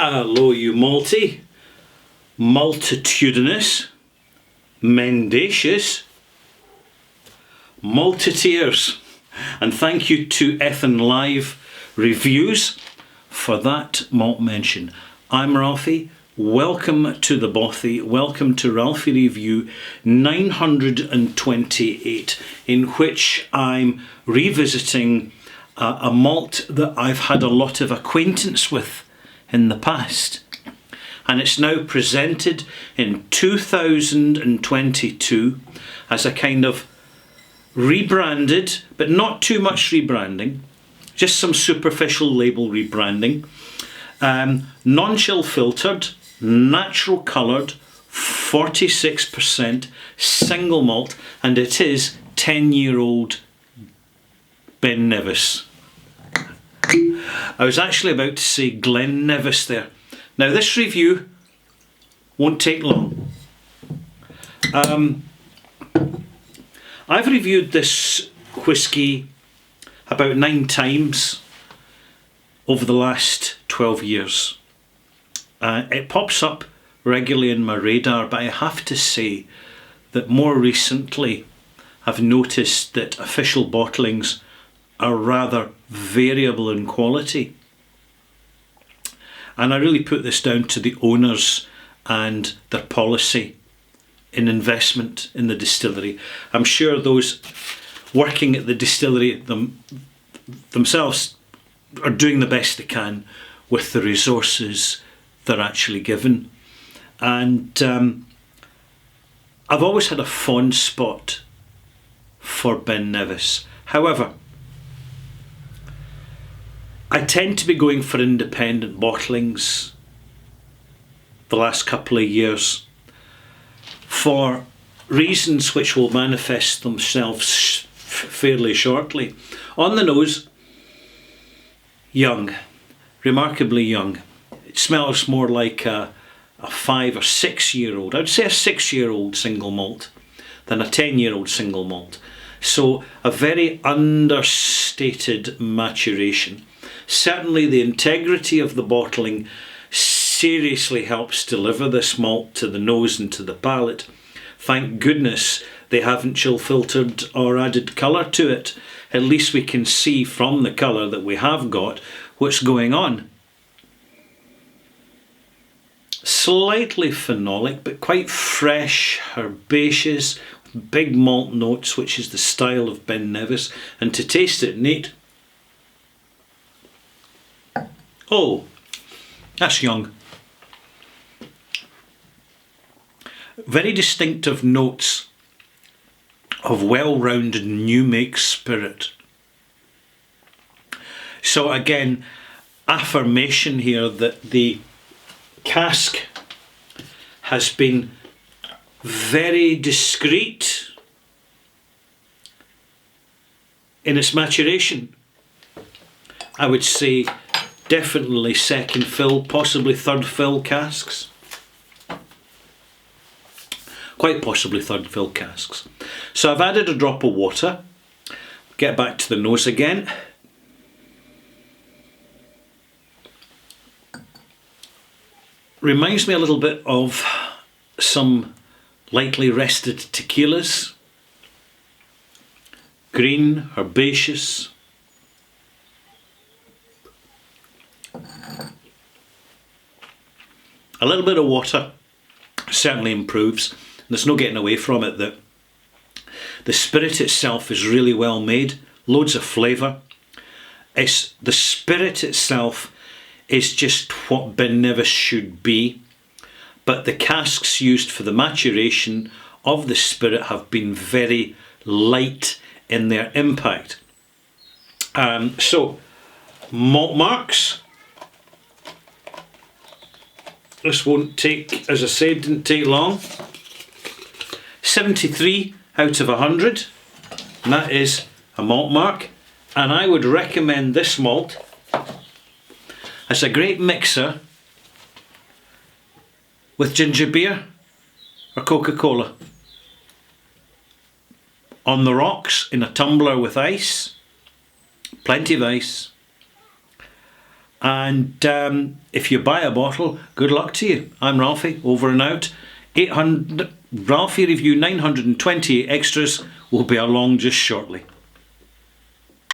Hello, you multitudinous, mendacious, multiteers. And thank you to Ethan Live Reviews for that malt mention. I'm Ralphie. Welcome to the Bothy. Welcome to Ralphie Review 928, in which I'm revisiting a malt that I've had a lot of acquaintance with in the past. And it's now presented in 2022 as a kind of rebranded, but not too much rebranding, just some superficial label rebranding, non-chill filtered, natural coloured, 46% single malt, and it is 10-year-old Ben Nevis. I was actually about to say Glen Nevis there. Now this review won't take long. I've reviewed this whisky about 9 times over the last 12 years. It pops up regularly in my radar, but I have to say that more recently I've noticed that official bottlings are rather variable in quality. And I really put this down to the owners and their policy in investment in the distillery. I'm sure those working at the distillery themselves are doing the best they can with the resources they're actually given. And I've always had a fond spot for Ben Nevis. However, I tend to be going for independent bottlings the last couple of years for reasons which will manifest themselves fairly shortly. On the nose, young, remarkably young. It smells more like a 5 or 6 year old. I'd say a 6-year-old single malt than a 10-year-old single malt. So a very understated maturation. Certainly the integrity of the bottling seriously helps deliver this malt to the nose and to the palate. Thank goodness they haven't chill filtered or added colour to it. At least we can see from the colour that we have got what's going on. Slightly phenolic, but quite fresh, herbaceous, big malt notes, which is the style of Ben Nevis, and to taste it neat. Oh, that's young. Very distinctive notes of well-rounded new make spirit. So again, affirmation here that the cask has been very discreet in its maturation. I would say definitely second fill, possibly third fill casks. Quite possibly third fill casks. So I've added a drop of water. Get back to the nose again. Reminds me a little bit of some lightly rested tequilas. Green, herbaceous. A little bit of water certainly improves. There's no getting away from it that the spirit itself is really well made, loads of flavour. The spirit itself is just what Ben Nevis should be, but the casks used for the maturation of the spirit have been very light in their impact. So, malt marks. This won't take, as I said, didn't take long. 73 out of 100, and that is a malt mark. And I would recommend this malt as a great mixer with ginger beer or Coca-Cola. On the rocks in a tumbler with ice, plenty of ice, And if you buy a bottle, good luck to you. I'm Ralphie, over and out. 800 Ralphie Review 928 extras will be along just shortly.